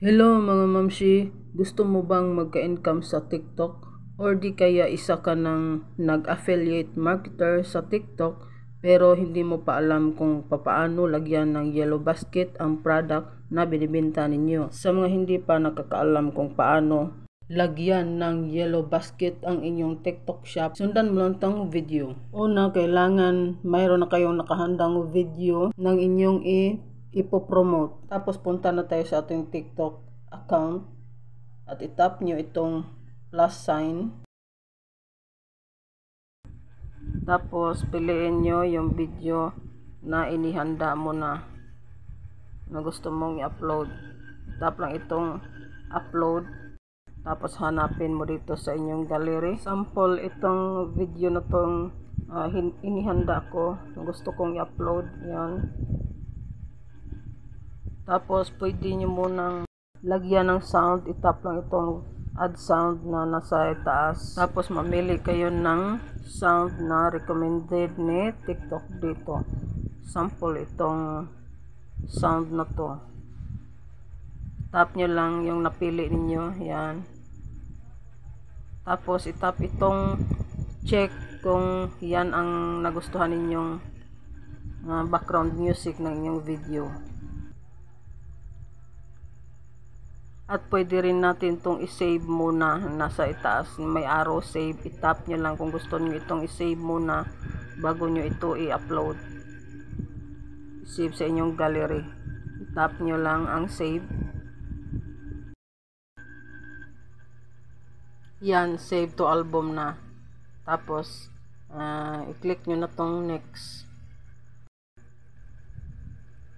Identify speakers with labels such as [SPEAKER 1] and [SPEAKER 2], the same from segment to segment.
[SPEAKER 1] Hello mga mamshi, gusto mo bang magka-income sa TikTok? Or di kaya isa ka ng nag-affiliate marketer sa TikTok pero hindi mo pa alam kung papaano lagyan ng yellow basket ang product na binibenta ninyo? Sa mga hindi pa nakakaalam kung paano lagyan ng yellow basket ang inyong TikTok shop, sundan mo lang tong video. Una, kailangan mayroon na kayong nakahandang video ng inyong ipopromote. Tapos punta na tayo sa ating TikTok account at itap nyo itong plus sign. Tapos piliin nyo yung video na inihanda mo na gusto mong i-upload. Tap lang itong upload. Tapos hanapin mo dito sa inyong gallery. Sample itong video na tong inihanda ko. Gusto kong i-upload. Yan. Tapos pwede nyo munang lagyan ng sound. Itap lang itong add sound na nasa itaas. Tapos mamili kayo ng sound na recommended ni TikTok dito. Sample itong sound na to. Tap nyo lang yung napili ninyo. Yan. Tapos itap itong check kung yan ang nagustuhan ninyong background music ng inyong video. At pwede rin natin itong i-save muna nasa itaas. May arrow save. Itap nyo lang kung gusto nyo itong i-save muna bago nyo ito i-upload. Save sa inyong gallery. Itap nyo lang ang save. Yan, save to album na. Tapos, i-click nyo na tong next.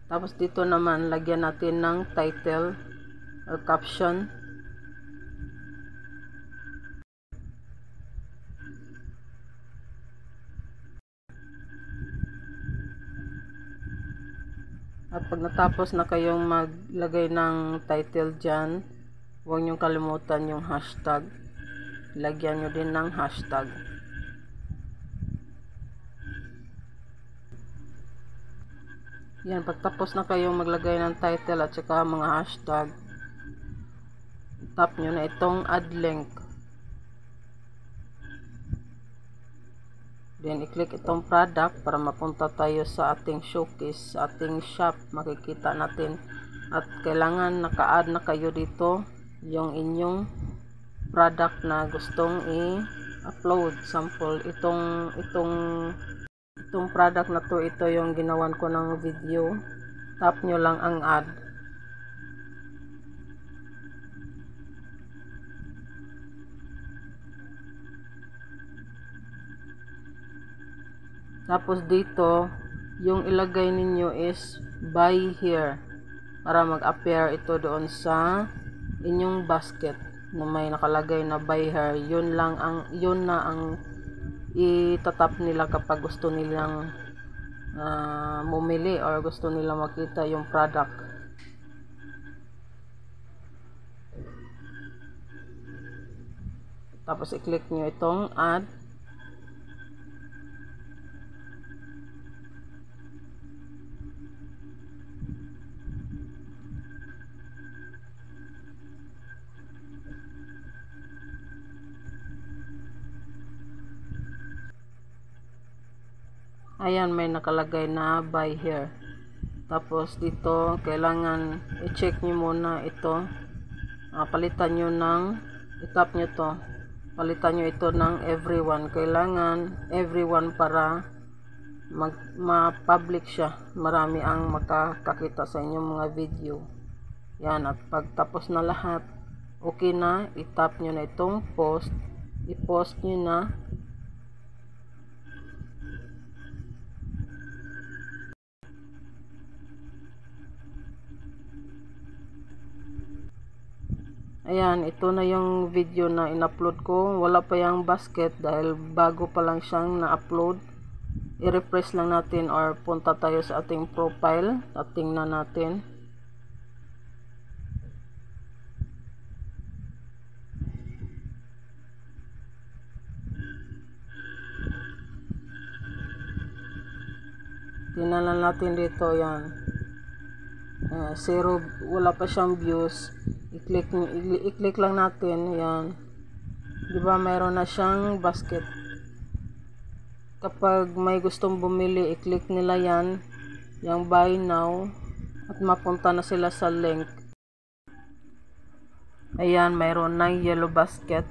[SPEAKER 1] Tapos dito naman, lagyan natin ng title or caption. At pag natapos na kayong maglagay ng title dyan, huwag niyong kalimutan yung hashtag. Lagyan nyo din ng hashtag. Yan, pagtapos na kayong maglagay ng title at saka mga hashtag, tap nyo na itong add link. Then, i-click itong product para mapunta tayo sa ating showcase, sa ating shop. Makikita natin. At kailangan naka-add na kayo dito yung inyong product na gustong i-upload. Sample, itong product na to, ito yung ginawan ko ng video. Tap nyo lang ang add. Tapos dito, yung ilagay ninyo is buy here para mag-appear ito doon sa inyong basket na may nakalagay na buy here. Yun na ang itatap nila kapag gusto nilang bumili or gusto nilang makita yung product. Tapos i-click nyo itong add. Ayan, may nakalagay na buy here. Tapos dito, kailangan i-check nyo muna ito. Palitan nyo ng, itap nyo to. Palitan nyo ito ng everyone. Kailangan everyone para ma-public siya. Marami ang makakakita sa inyong mga video. Yan, at pagtapos na lahat, okay na, itap nyo na itong post. I-post nyo na. Ayan, ito na yung video na in-upload ko. Wala pa yung basket dahil bago pa lang siyang na-upload. I-refresh lang natin or punta tayo sa ating profile at tingnan natin. Tingnan lang natin dito, yan. zero, wala pa siyang views, i-click lang natin. Yan, di ba mayroon na siyang basket. Kapag may gustong bumili, i-click nila yan, yung buy now, at mapunta na sila sa link. Ayan, mayroon na yellow basket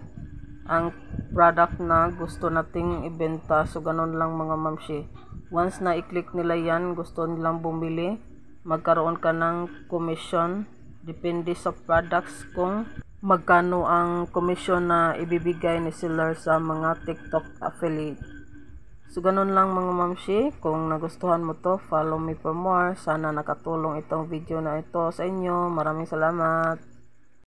[SPEAKER 1] ang product na gusto nating ibenta. So ganun lang mga mamshi, once na i-click nila yan, gusto nilang bumili, magkaroon ka ng commission. Depende sa products kung magkano ang commission na ibibigay ni seller sa mga TikTok affiliate. So ganun lang mga mamshi, kung nagustuhan mo to, follow me for more. Sana nakatulong itong video na ito sa inyo. Maraming salamat.